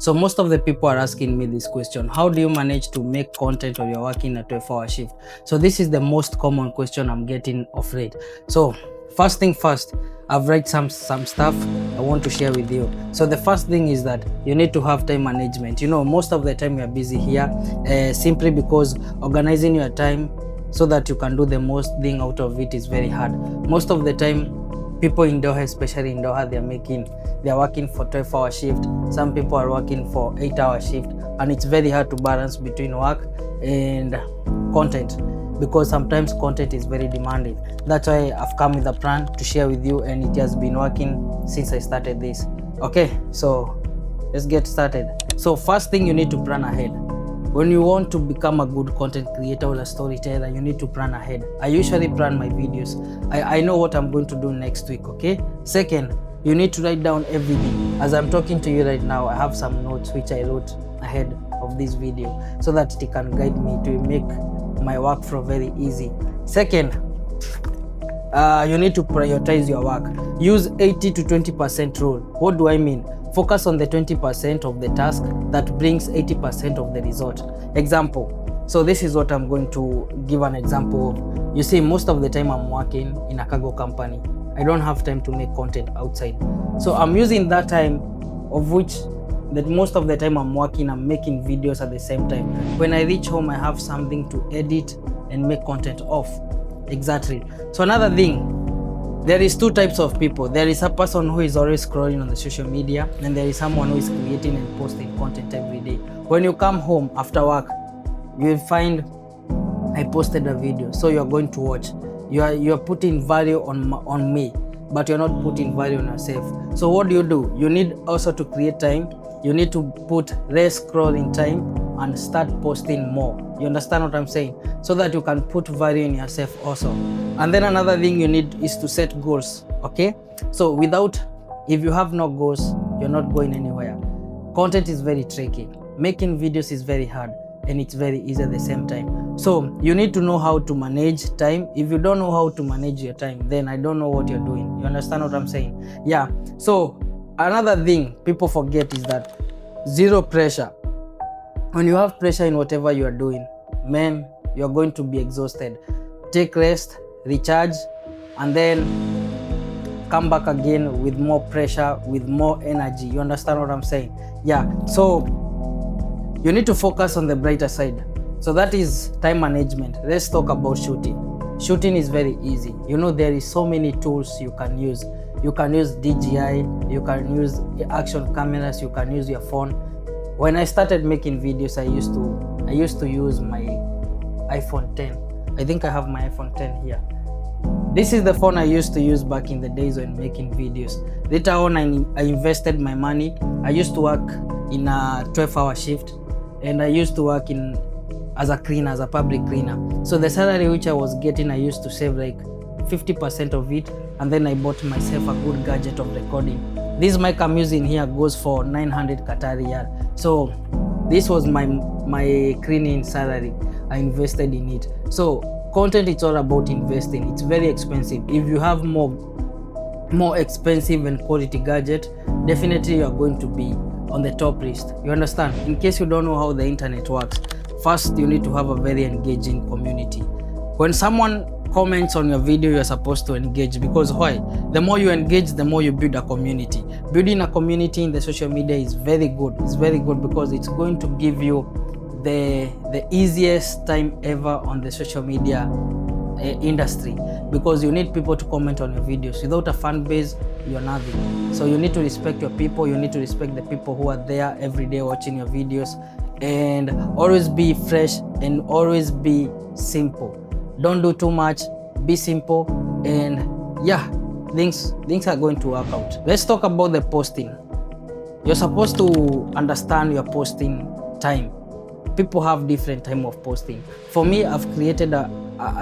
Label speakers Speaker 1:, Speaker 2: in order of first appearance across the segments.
Speaker 1: So most of the people are asking me this question: how do you manage to make content when you're working a 12-hour shift? So this is the most common question I'm getting of late. So first thing first, I've write some stuff I want to share with you. So the first thing is that you need to have time management. You know, most of the time we are busy here, simply because organizing your time so that you can do the most thing out of it is very hard. Most of the time, people in Doha, especially in Doha, they're working for 12-hour shift. Some people are working for 8-hour shift, and it's very hard to balance between work and content, because sometimes content is very demanding. That's why I've come with a plan to share with you, and it has been working since I started this. Okay, so let's get started. So first thing, you need to plan ahead. When you want to become a good content creator or a storyteller, you need to plan ahead. I usually plan my videos. I know what I'm going to do next week, okay? Second, you need to write down everything. As I'm talking to you right now, I have some notes which I wrote ahead of this video so that it can guide me to make my workflow very easy. Second, you need to prioritize your work. Use 80 to 20% rule. What do I mean? Focus on the 20% of the task that brings 80% of the result. Example. So this is what I'm going to give an example of. You see, most of the time I'm working in a cargo company. I don't have time to make content outside. So I'm using that time, of which that most of the time I'm working, I'm making videos at the same time. When I reach home, I have something to edit and make content of. Exactly. So another thing, there is two types of people. There is a person who is always scrolling on the social media, and there is someone who is creating and posting content every day. When you come home after work, you will find I posted a video, so you're going to watch. You're putting value on me, but you're not putting value on yourself. So what do? You need also to create time. You need to put less scrolling time and start posting more. You understand what I'm saying? So that you can put value in yourself also. And then another thing you need is to set goals, okay? So if you have no goals, you're not going anywhere. Content is very tricky. Making videos is very hard, and it's very easy at the same time. So you need to know how to manage time. If you don't know how to manage your time, then I don't know what you're doing. You understand what I'm saying? Yeah. So another thing people forget is that zero pressure. When you have pressure in whatever you are doing, man, you're going to be exhausted. Take rest, recharge, and then come back again with more pressure, with more energy. You understand what I'm saying? Yeah. So you need to focus on the brighter side. So that is time management. Let's talk about shooting. Shooting is very easy. You know, there is so many tools you can use. You can use DJI, you can use action cameras, you can use your phone. When I started making videos, I used to use my iPhone 10. I think I have my iPhone 10 here. This is the phone I used to use back in the days when making videos. Later on, I invested my money. I used to work in a 12-hour shift, and I used to work as a cleaner, as a public cleaner. So the salary which I was getting, I used to save like 50% of it, and then I bought myself a good gadget of recording. This mic I'm using here goes for 900 Qatari riyal. So this was my cleaning salary. I invested in it. So content, it's all about investing. It's very expensive. If you have more expensive and quality gadget, definitely you are going to be on the top list. You understand? In case you don't know how the internet works, first you need to have a very engaging community. When someone comments on your video, you're supposed to engage, because why? The more you engage, the more you build a community. Building a community in the social media is very good. It's very good because it's going to give you the easiest time ever on the social media industry, because you need people to comment on your videos. Without a fan base, you're nothing. So you need to respect your people. You need to respect the people who are there every day watching your videos, and always be fresh and always be simple. Don't do too much, be simple, and yeah, things are going to work out. Let's talk about the posting. You're supposed to understand your posting time. People have different time of posting. For me, I've created a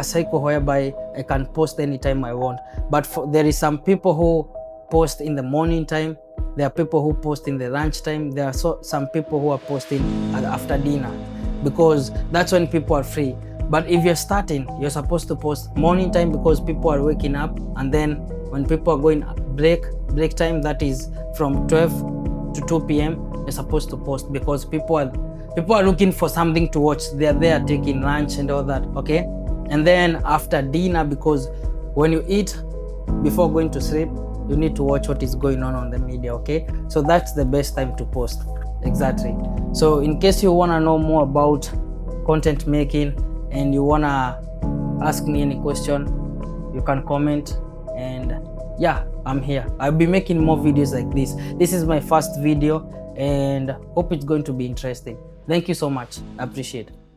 Speaker 1: cycle whereby I can post anytime I want. But there is some people who post in the morning time. There are people who post in the lunch time. There are some people who are posting after dinner, because that's when people are free. But if you're starting, you're supposed to post morning time because people are waking up, and then when people are going break time, that is from 12 to 2 p.m. you're supposed to post, because people are looking for something to watch. They're there taking lunch and all that, okay? And then after dinner, because when you eat before going to sleep, you need to watch what is going on the media, okay? So that's the best time to post. Exactly. So in case you want to know more about content making and you want to ask me any question, you can comment, and yeah, I'm here. I'll be making more videos like this. This is my first video and hope it's going to be interesting. Thank you so much. I appreciate it.